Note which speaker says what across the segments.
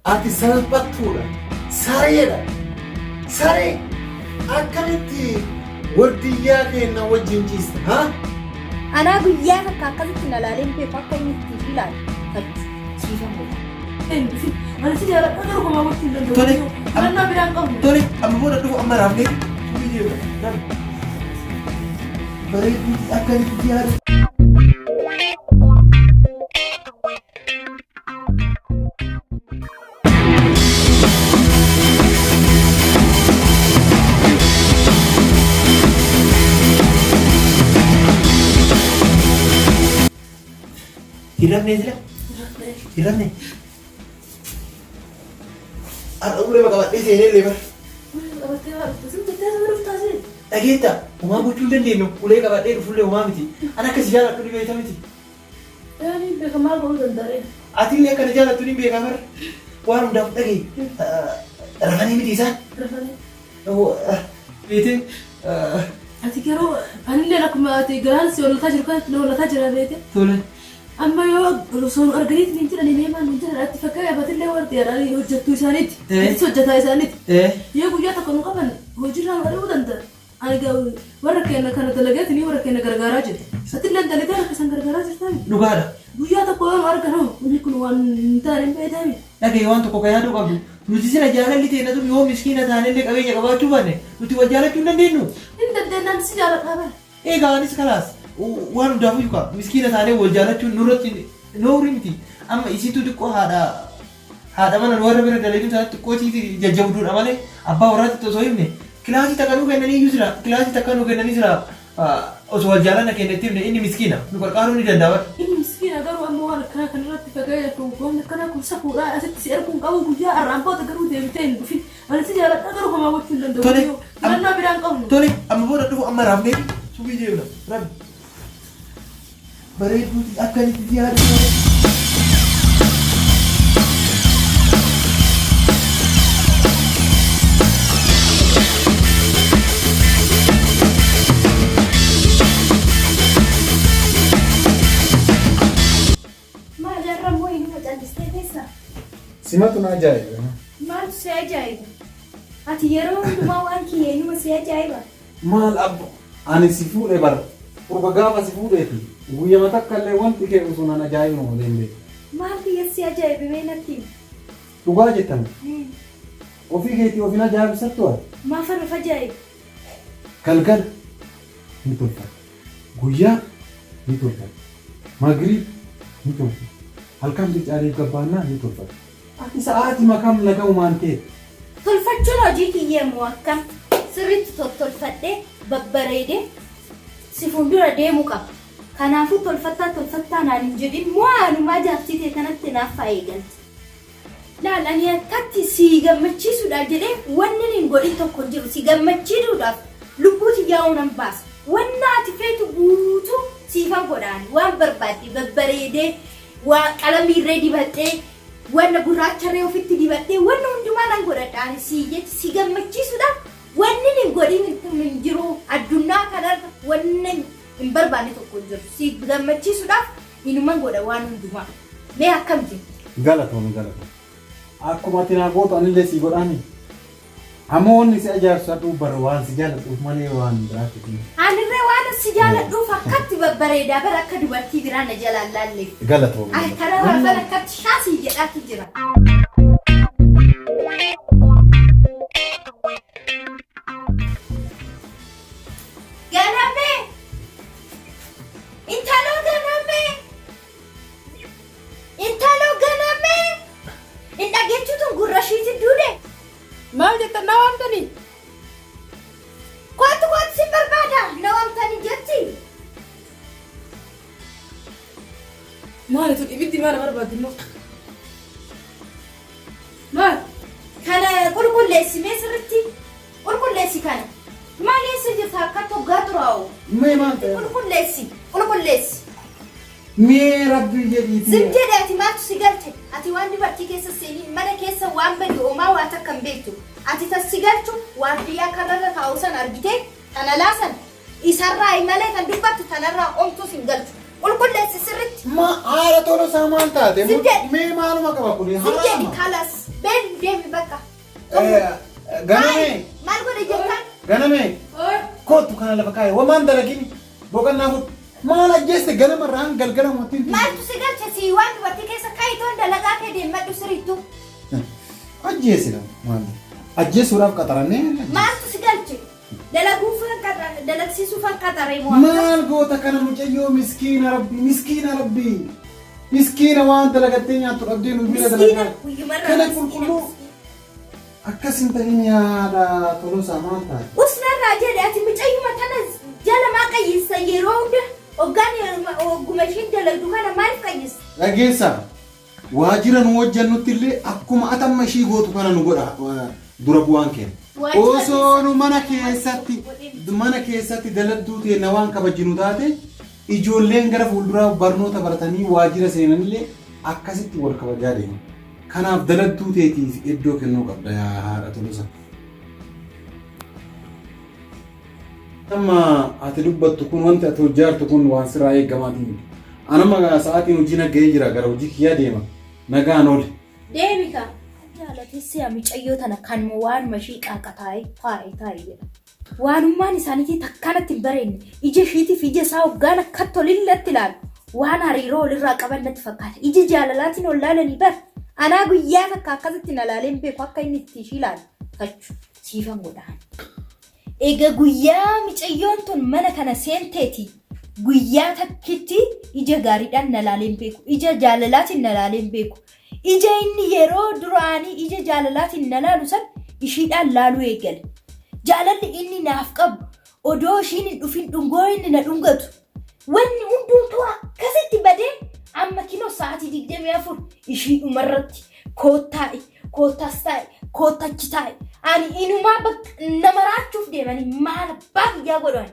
Speaker 1: Ati salphattuudha. Sareedha. Saree akkamitti wardiyyaa keenya wajjin ciista haa?
Speaker 2: Anaa guyyaa takka akkasitti na laaleen beeku akka inni itti ilaalu tatti ciifamu.
Speaker 3: Mana si jaalladha garuu kumaa wajjin danda'u.
Speaker 1: Tole.
Speaker 3: Filannoo biraan qabnu.
Speaker 1: Tole amma booda dhufu amma raafnee subii deema. Bareedu akkamitti yaadu. Hiramne jira? Hiramne. Ada udah bakal di sini lebar. Agita, umah bucul dan dino, ulai kabar dia full umah miti. Anak kesejarah tu di bawah miti.
Speaker 3: Ini bagaimana kau dandare?
Speaker 1: Ati lihat kan jalan tu di bawah kamar. Warung dah lagi. Rafani miti sah?
Speaker 3: Rafani.
Speaker 1: Oh, itu.
Speaker 3: Ati kero, ani le nak mati garan si orang tajir kan, orang tajir ada itu.
Speaker 1: Tole.
Speaker 3: Amma yoo sun arganiit ni jira ni neemaan ni jira atti fakkaa yaabatillee warti yaadhaan hojjettuu isaaniiti. Itti hojjetaa isaaniiti. Yoo guyyaa tokko nu qaban hojiirraan godhuu danda'a. Ani warra keenya kana dalageeti ni warra keenya gargaaraa jirti. Atillee dalagaa harka isaan gargaaraa jirtami.
Speaker 1: Dhugaadha.
Speaker 3: Guyyaa tokko yoo arganu inni kun waan hin taane hin beekami.
Speaker 1: Dhagee waan tokko kan yaaduu qabdu. Nuti sila jaalalli ta'e natu yoo miskiina taanellee qabeenya qabaachuu baanne nuti wal jaalachuu hin dandeenyu.
Speaker 3: Hin dandeenyaan si jaaladhaa bara.
Speaker 1: Egaa anis kalaas. Waan hundaafuu yuka miskiina taanee wal jaalachuun nurratti noorii miti amma isiitu xiqqoo haadha mana warra bira dalaguun isaatti xiqqootii jajjabduudha malee abbaa warraatti osoo himne kilaasii takka nuu kennanii iyyuu jira kilaasii takka nuu kennanii jira osoo wal jaalala kennetti himne inni miskiina nu qarqaaruu ni danda'a.
Speaker 3: Inni miskiina garuu amma waan akkana kanarratti fagaayatu goonni akkana kun safuudhaa asitti si erguun qabu guyyaa arraanfoota garuu deebitee hin dhufin ani si jaaladha garuu homaa gochuu hin danda'u.
Speaker 1: Tole.
Speaker 3: Filannoo biraan qabnu.
Speaker 1: Tole amma booda dhufu amma raafnee subii deemna rabbi. Bareedu akkamitti yaadu.
Speaker 2: Maal irra moo inni callistee keessa?
Speaker 4: Simatu na ajaa'iba.
Speaker 2: Maaltu si ajaa'iba? Ati yeroo hundumaa waan kiyya inuma si ajaa'iba?
Speaker 4: Maal abbo ani si fuudhee bara urba gaafa si fuudheeti guyyama takkallee wanti kee osoo nan ajaa'iba moo deemee.
Speaker 2: Maal kiyya si ajaa'ibee natti?
Speaker 4: Dhugaa jettan ofii keetii ofin ajaa'ibsattu ati.
Speaker 2: Maaf irra ajaa'iba?
Speaker 4: Galgala ni tolfata guyyaa ni tolfata magriib ni tolfata halkan bicaarii gabbaannaa ni tolfata. Ati sa'aatii makam naga'umaan ta'e.
Speaker 2: Tolfachuun hojii kiyya immoo akkam sirriitti tottolfadhee babbareedee si fuuldura deemuu qaba. Kanaafuu tolfattaa naan hin jedhin waanuma jaaftitee kanatti naaf eegalti. Laalanii akkatti si gammachiisuudhaaf jedhee wanni hin godhin tokko hin jiru si gammachiisuudhaaf lubbuuti yaa'uu nan baasa. Wanna ati feetu guutuu siifan godhaan waan barbaadde babbareedee waan qalamiirree dibadhee wanna gurraacharree ofitti dibadhee wanna hundumaa nan godhadhaan si jetti si gammachiisuudhaaf wanni hin godhin hin jiru addunyaa kanarra wanna hin barbaanne tokko hin jiru si gammachiisuudhaaf inuman godha waan hundumaa. Mee akkam jettu?
Speaker 4: Galatoomii. Akkuma ati naa gootu anillee si godhaani. Ammoo wanni si ajaa'ibsiisu bara waan si jaalladhuuf malee waan biraatti.
Speaker 2: Anirree waan si jaalladhuuf akkatti babbareedaa bara akka dubartii biraa na jalaan laalleef.
Speaker 4: Galatoomii.
Speaker 2: Ay kana waan bara akkatti shaasii jedhaatti jira. Ganamee! Intaloo ganamee! Intaloo ganamee! In dhageechuutu gurra shiiti duude.
Speaker 3: Maal jettan na waamtanii?
Speaker 2: Kootu si barbaada na waamtanii jetti.
Speaker 3: Maalitu ibiddi maal barbaaddu immoo? Maal?
Speaker 2: Kana qulqulleessimee sirriitti qulqulleessi kana. Maal eessa jirta akka toggaa xuraa'u?
Speaker 4: Mee maal ta'e?
Speaker 2: Qulqulleessi.
Speaker 4: Mee rabbi jedhiiti.
Speaker 2: Zim jedhee ati maaltu si galte? Ati waan dubartii keessa seenii mana keessa waan badi oomaa waa takka hin beektu. Ati tas si galchu waardiyyaa kanarra taa'u san argitee kana laasan isarraa malee kan dubbattu kanarraa omtuus hin galchu. Qulqulleessi sirriitti.
Speaker 4: Ma haala tola isaa maal taate?
Speaker 2: Zim jedhi.
Speaker 4: Mee maaluma qaba kuni?
Speaker 2: Zim jedhi kalas
Speaker 4: Ganame.
Speaker 2: Maal godhe jettaan?
Speaker 4: Ganame. Kootu kana lafa kaa'e. Wamaan dalagini. Boqonnaa kun maal ajjeeste ganama irraan galgala mootiin.
Speaker 2: Maaltu si galche si waan dubartii keessa kaayitoon dalagaa kee deemadhu sirriittu.
Speaker 4: Ajjeesina maal? Ajjeesuudhaaf qaxarannee.
Speaker 2: Maaltu si galche? Dalagsiisuuf qaxaree moo?
Speaker 4: Maal goota kana mucayyoo miskiina rabbii miskiina rabbii. Miskiina waan dalagattee nyaattu dhabdee nu bira dalagaa. Kana qulqulluu. Akkasin ta'in yaada Tolosaa maal taate?
Speaker 2: Usnarraa jedhe ati mucayyuma tana jala maa qayyisa yeroo hunda hoggaan ogguma ishiin dalagdu kana maaliif qayyisa?
Speaker 4: Dhageessa waajjira nu hojjannutti illee akkuma atamma ishii gootu kana nu godha dura bu'aan keenya. Osoo nu mana keessatti daladduu teenna waan kabajinu taate ijoolleen gara fuulduraa barnoota baratanii waajjira seenanillee akkasitti wal kabajaa deemu. Kanaaf daladduu teetiif iddoo kennuu qabda yaa haadha Tolosaa. Amma ati dubbattu kun wanti ati hojjaartu kun waan sirraa eeggamaatiin. Anama sa'aatiin hojii nagga'ee jira gara hojii kiyyaa deema. Nagaan oole.
Speaker 2: Deemika. Jaalatessi mucayyoo tana kan waan mashii qaaqataa'ee taa'ee jedha. Waanummaan isaaniitii takkaanatti hin bareenye ija ishiitiif ija isaa hoggaan akka tolillatti ilaalu waan hariiroo walirraa qaban natti fakkaata. Ija jaalalaatiin ol laalanii bara. Anaa guyyaa takka akkasitti na laaleen beeku akka inni itti ishii ilaalu kachu siifan godhaan. Egaa guyyaa mucayyoon tun mana kana seenteeti guyyaa takkitti ija gaariidhaan na laaleen beeku. Ija jaalalaatiin na laaleen beeku. Ija inni yeroo duraanii ija jaalalaatiin na laalu san ishiidhaan laaluu eegale. Jaalalli inni naaf qabu odoo ishiin hin dhufin dhungoo inni na dhungatu. Wanni hundumtuu akkasitti badee amma kinoo sa'aatii 24 ishii dhumarratti koottaas taa'e koottachi taa'e ani inumaa nama raachuuf deemanii maal abbaa guyyaa godhan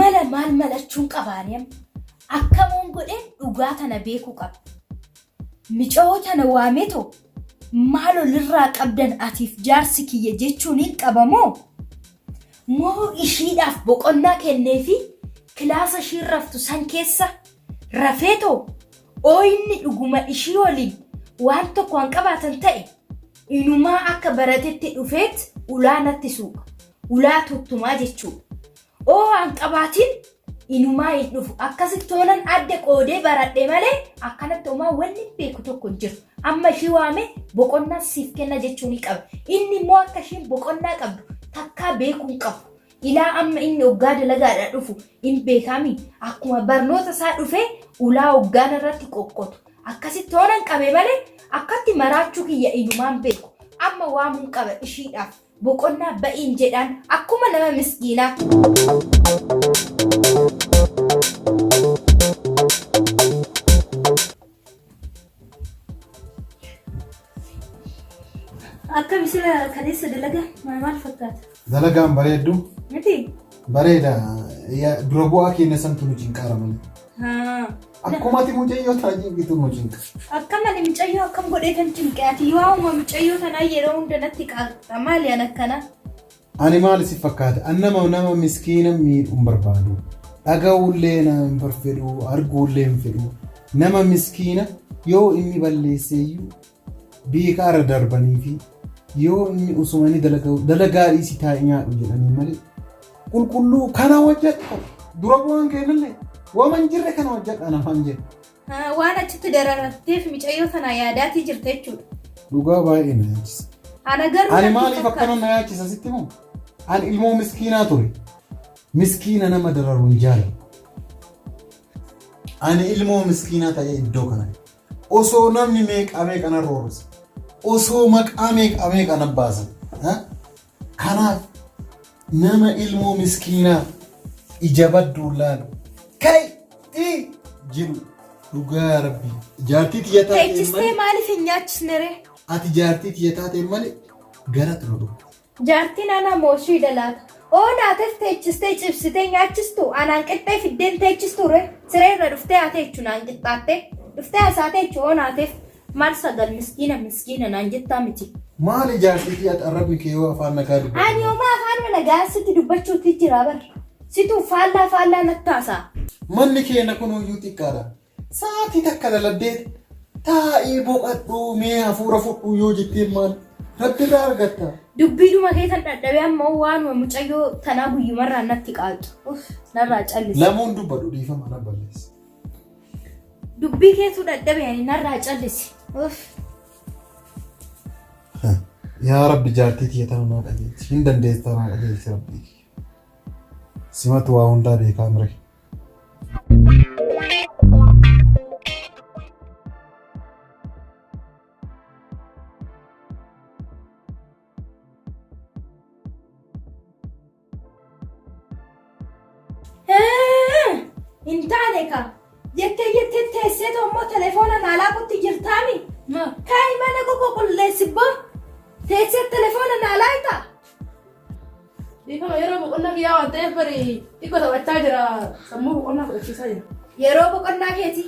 Speaker 2: mala maal malachuun qabaanii akkamoon godheen dhugaa tana beekuu qaba. Micoo tana waametoo maal olirraa qabdan atiif jaarsi kiyya jechuun hin qabamoo moo ishiidhaaf boqonnaa kenneefi kilaasa ishiin raftu san keessa rafeetoo ooyinni dhuguma ishii waliin waan tokko han qabaatan ta'e inumaa akka baratetti dhufeet ulaa natti suuqa ulaa tuttumaa jechuudha. Oo han qabaatiin inumaa hin dhufu akkasitti toonan adda qoodee baradhe malee akkanatti homaa wanni beeku tokko hin jiru. Amma ishii waame boqonnaa siif kenna jechuun ni qaba. Inni immoo akka ishiin boqonnaa qabdu takkaa beekuu hin qabu. Ilaa amma inni hoggaa dalagaadhaa dhufu hin beekami akkuma barnoota isaa dhufee ulaa hoggaan irratti qoqqotu. Akkasitti toonan qabe malee akkatti maraachuu kiyya inumaan beeku. Amma waamuun qaba ishiidhaaf boqonnaa ba'iin jedhaan akkuma nama miskiinaa. Akka misira kaleessa dalagaa maal fakkaata?
Speaker 4: Dalagaan bareeddu.
Speaker 2: Miti?
Speaker 4: Bareeda. Dura bu'aa keenya santu nu cinqaaraman. Akkuma ati mucayyoo tana cinqitu nu cinqa.
Speaker 2: Akkama ni mucayyoo akkam godhee kan cinqe ati yoo amma mucayyoo tanaa yeroo hunda natti qaaqxa maali an akkana?
Speaker 4: Ani maal si fakkaata? An nama miskiina miidhuun barbaadu. Dhaga'uullee nama hin barfedhu, arguullee hin fedhu. Nama miskiina yoo inni balleesseeyyuu beekaarra darbanii fi yoo inni usumanii dalagaa dhiisii taa'ee nyaadhu jedhanii malee qulqulluu kana hojjedha dura bu'aan keenyallee waan jirre kana hojjedha namaan jedhe.
Speaker 2: Waan achitti dararratteef mucayyoo sana yaadaatii jirta jechuudha.
Speaker 4: Dhugaa baay'ee na yaachisa. Ani maaliif akkana na yaachisa sitti moo? Ani ilmoo miskiinaa ture. Miskiina nama dararuun jaalala. Ani ilmoo miskiinaa ta'ee iddoo kana. Osoo namni meeqamee kana roorisa. Osoo maqamee kana baasan. Kanaaf nama ilmoo miskiinaa ija badduu laalu. Kai jiru dhugaa rabbi. Jaartii xiyyataa ta'e
Speaker 2: malee. Teechistee maaliif hin nyaachisne ree?
Speaker 4: Ati jaartii xiyyataa ta'e malee gara turu.
Speaker 2: Jaartiin ana mooshii dalaata. Oo naateef teechistee cibsitee nyaachistu anaan qixxee fiddeen teechistu ree? Sireerra dhuftee haa teechu naan qixxaattee. Dhuftee hasaa teechu oo naateef maal sagal miskiina naan jettaa miti.
Speaker 4: Maali jaartii xiyyataa arrabni kee yoo afaan nagaa dubbatu?
Speaker 2: Ani homaa afaan nagaa sitti dubbachuutti jira bara. Situ faallaa natti haasaa.
Speaker 4: Manni keenya kun iyyuu xiqqaadha. Sa'aatii takka daladdee taa'ee boqadhu mee hafuura fudhu yoo jetteen maal? Rabbi irraa argatta.
Speaker 2: Dubbiidhuma keessan dadhabee ammoo waanuma mucayyoo tanaa guyyumarraa natti qaaltu. Narraa callisi.
Speaker 4: Lamuun dubbadhu dhiifama na balleessa.
Speaker 2: Dubbii keessu dadhabee ani narraa callisi.
Speaker 4: Yaa Rabbi jaartii tiyyataa naa dhageessi. Hin dandeessaa naa dhageessi Rabbi. Simatu waa hundaa beekaa mire.
Speaker 2: Intaane ka jettee teessee tommoo telefoona naalaa kutti jirtaami. Kaayi mana qulqulleessi boo teessee telefoona naalaa ita.
Speaker 3: Dhiifama yeroo boqonnaa kiyyaa waan ta'eef bari xiqqoo taphachaa jira. Sammuu boqonnaa fudhachiisaa jira.
Speaker 2: Yeroo boqonnaa keeti.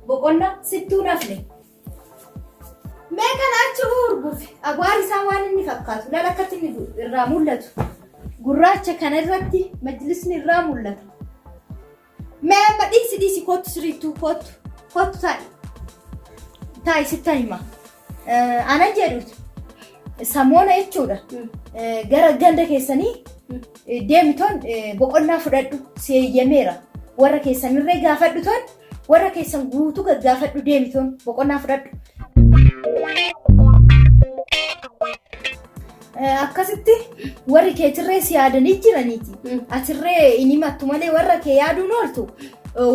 Speaker 2: Boqonnaa sittuu nafne. Mee kana achi urguufi agwaar isaa waan inni fakkaatu lala akkatti inni irraa mul'atu. Gurraacha kana irratti majlisni irraa mul'ata. Mee amma dhiisi kottu siriittuu kottu taa'i sitta hima. Ana jedhutu samoona jechuudha. Gara ganda keessanii deemitoon boqonnaa fudhadhu seeyyameera. Warra keessanirree gaafadhu toon warra keessan guutuu gaggaafadhu deemitoon boqonnaa fudhadhu. Akkasitti warri keetirree si yaadanii jiraniiti. Atirree inni mattu malee warra kee yaaduun ooltu.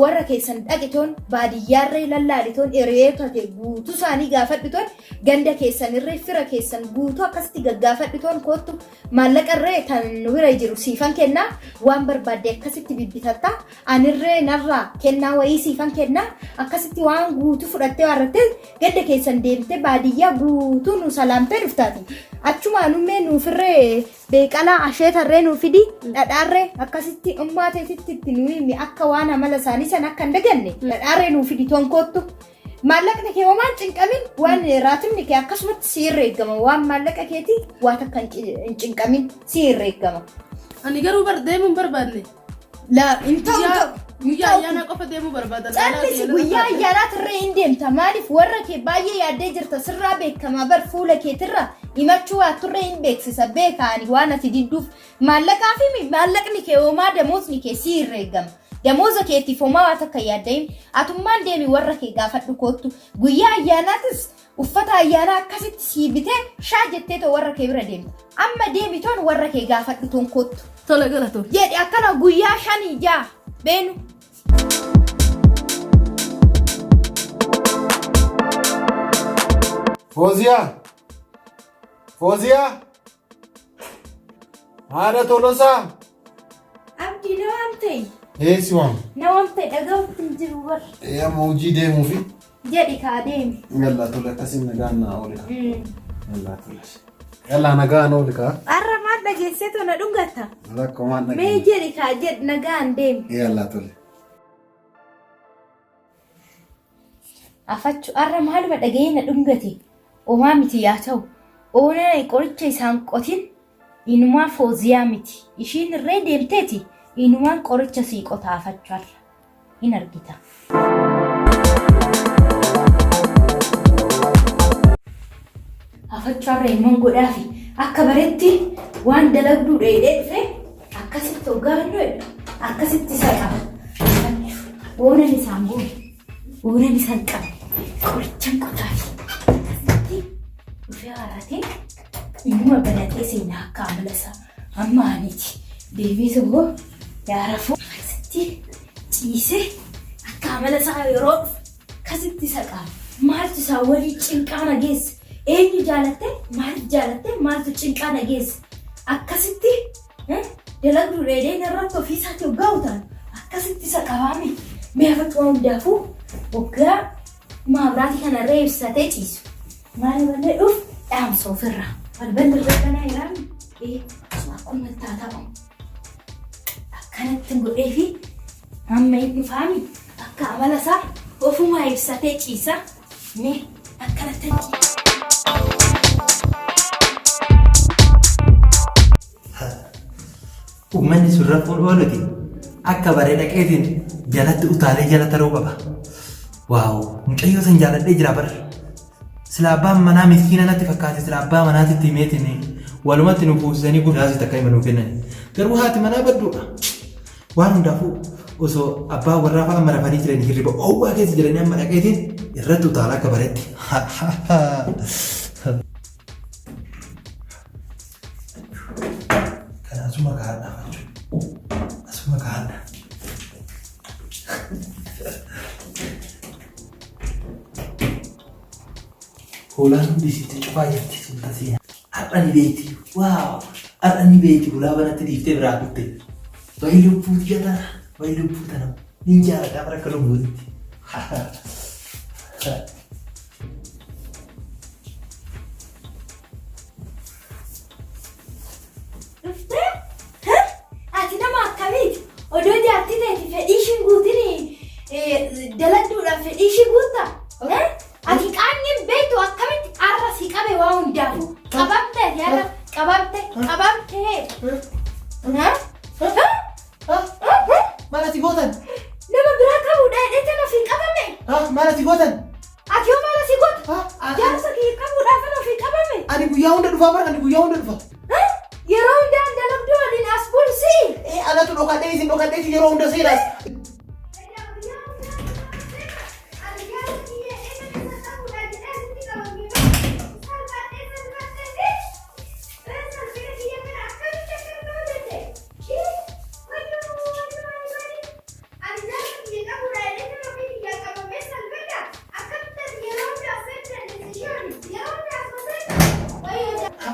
Speaker 2: Warra keessan dhaqitoon baadiyyaarree lallaalitoon hiriyoota guutuu isaanii gaafadhitoon ganda keessanirree fira keessan guutuu akkasitti gaggaafadhitoon kottu maallaqarree tan nu bira jiru siifan kennaa waan barbaadde akkasitti bibbitatta anirree narraa kennaa wayii siifan kennaa akkasitti waan guutuu fudhattee warrattee ganda keessan deemtee baadiyyaa guutuu nu salaamtee dhuftaati. Achuma nummee nuufirree beeqalaa asheetarree nuufidi dhadhaarree akkasitti ummaateetitti nuyi akka waan amala isaanii san akka hin daganne dhadhaarree nuufidi tonkottu. Maallaqni kee waan cinqamin waan raatimni kee akkasumatti si irra eeggama waan maallaqa keetii waan akka hin cinqamin si irra eeggama.
Speaker 3: Ani garuu deemuun barbaadne.
Speaker 2: La ta'u
Speaker 3: guyyaa ayyaanaa qofa deemuu barbaada.
Speaker 2: Callisi guyyaa ayyaanaatirree hin deemta maaliif warra kee baay'ee yaaddee jirta sirraa beekamaa bar fuula keetirra himachuu waaturree hin beeksisa beekaani waan ati didduuf maallaqaa fi maallaqni kee hoomaa damoosni kee si irra eeggama. Damooza keetiif homaa waan akka yaaddayin atummaan deemi warra kee gaafadhu kottu guyyaa ayyaanaatis uffata ayyaanaa akkasitti siibitee shaa jetteetoo warra kee bira deemta. Amma deemitoon warra kee gaafadhu toon kottu.
Speaker 3: Tola galatoon.
Speaker 2: Jedhi akkana guyyaa 5 beenu.
Speaker 4: Fozia! Haadha Tolosaa!
Speaker 2: Abdii na waan ta'e.
Speaker 4: Eessi waan?
Speaker 2: Na waan ta'e dhaga'uutti hin jiru warra.
Speaker 4: Amma hojii deemuufi?
Speaker 2: Jedhi kaa deemi.
Speaker 4: Yallaa tola akkasiin nagaan naa oolika. Yallaa tola. Yallaa nagaan oolika.
Speaker 2: Arra maal dhageesseetoo na dhungatta?
Speaker 4: Rakko maal dhageesse?
Speaker 2: Mee jedhi kaa jedhi nagaan deemi.
Speaker 4: Yallaa tola.
Speaker 2: Afachu arra maaluma dhaga'ee na dhungate? Omaa miti yaa ta'u. Oonaa qoricha isaan qotin inumaa Fooziyaa miti. Ishiin irree deemteeti inumaan qoricha sii qotaa afachuarra. Hin argita. Afachuarra ilmoon godhaafi akka bareetti waan dalagduu dheedhee dhufe akkasitti hoggaannu akkasitti isa qaba. Oonan isaan goone. Oonan isaan qabe. Qorichaan qotaafi. Dhufee haaraatee inuma banatee seenaa akka amalasaa amma aniiti. Deebiis immoo yaarafuu akkasitti ciisee akka amalasaa yeroo dhufu akkasitti isa qaba. Maaltu isaa walii cinqaa nageessa? Eenyu jaalattee maaltu jaalattee maaltu cinqaa nageessa? Akkasitti dalagduu dheedheen irratti ofiisaatti hoggaa utaan akkasitti isa qabaame. Mee afatu hundaafuu hoggaa maabiraatii kanarree ibsatee ciisu. Maali ballee dhufu dhaamsa ofirraa. Balballi irra kanaa jiraan akkuma taataa'u. Akkanatti godhee fi amma hin dhufaami akka amala isaa ofumaa ibsatee ciisa. Mee akkanatti ciisa.
Speaker 1: Uummanni sun rafuun ooluti akka bareeda qeetiin jalatti utaalee jala taruu qaba. Waaw mucayyoo san jaaladhee jira bara. sila abbaan manaa miskiina natti fakkaate sila abbaa manaatitti himeetini walumatti nu fuusisanii gurraasi takka hima nuu kennan garuu haati manaa badduudha waan hundaafuu osoo abbaa warraa fa'a marafanii jiran hirriba oowwaa keessa jiranii amma dhaqeetiin irratti utaalaa akka bareetti kan asuma kaadhaa asuma kaadhaa Holaan hundisiitti cufaa jirti sultasii. Har'ani beekti. Waaw! Har'ani beekti bulaa banatti dhiiftee biraa kutte. Wayi lubbuuti jala. Wayi lubbuu tana. Nin jaaladha bara akka lubbuutitti.
Speaker 2: Ati nama akkamiiti? Odoo jaartii ta'eeti fedhii ishii guutiin daladduudhaan fedhii ishii guutta? Ati qaamni beektu akkamitti arra si qabe waa hundaafu qabamte yaada qabamte.
Speaker 1: Maal ati gootan?
Speaker 2: Nama biraa qabuudha jedhee ofii qabame.
Speaker 1: Maal ati gootan?
Speaker 2: Ati yoo maal asii gootu? Jaarsa kiyya qabuudhaaf ofii qabame.
Speaker 1: Ani guyyaa hunda dhufaa bara ani guyyaa hunda dhufa.
Speaker 2: Yeroo hundaan dalagduu waliin as bulsi.
Speaker 1: Anatu dhokadhee isin dhokadhee yeroo hunda seenas.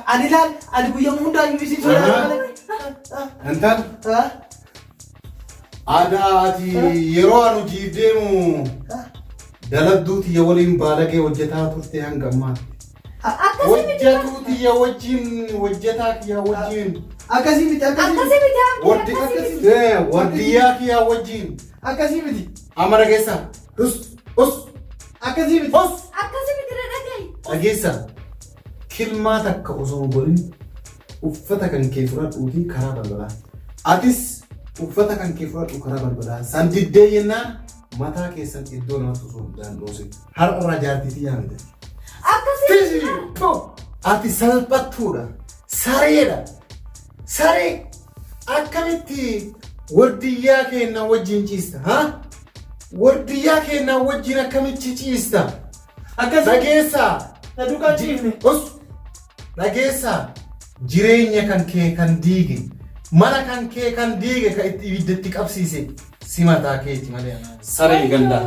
Speaker 1: Ani laal ani guyyaa hundaa isin sodaa.
Speaker 4: Intal ati yeroo anu jiif deemu daladduuti ya waliin baalagee hojjetaa turte hanga ammaatti. Hojjetuuti ya wajjin hojjetaa kiyya wajjin.
Speaker 1: Akkasii miti.
Speaker 4: Waddiyyaa kiyya wajjin.
Speaker 1: Akkasii miti.
Speaker 4: Amara keessa.
Speaker 1: Akkasii miti.
Speaker 4: Dhageessa. Kilmaa takka osoo godhin uffata kan kee fudhadhuuti karaa balbalaa. Atis uffata kan kee fudhadhu karaa balbalaa. San diddee jennaan mataa keessan iddoo namatti osoo daandoosin. Har'a irraa jaartiitii yaamite. Ati salphattuudha. Sareedha. Saree akkamitti waddiyyaa keenya wajjin ciista? Waddiyyaa keenya wajjin akkamitti ciista? Dhageessaa. Dhageessaa jireenya kan kee kan diige mana kan kee kan diige ka itti ibiddatti qabsiise si mataa keeti malee saree gandaa.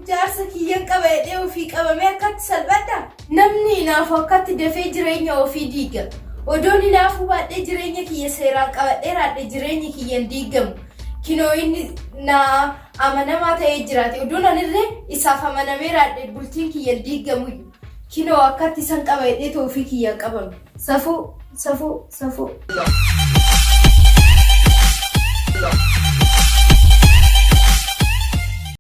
Speaker 2: Jaarsa kiyyan qabadhee ofii qabamee akkatti salphadha. Namni hinaafu akkatti dafee jireenya ofii diiga. Odoon hinaafu baadhee jireenya kiyya seeraan qabadhee raadhee jireenya kiyyan diigamu. Kinoo inni na amanamaa ta'ee jiraate. Odoon anillee isaaf amanamee raadhee bultiin kiyyan diigamu. Kinoo akkatti san qabadhee ofii kiyyan qabamu. Safuu.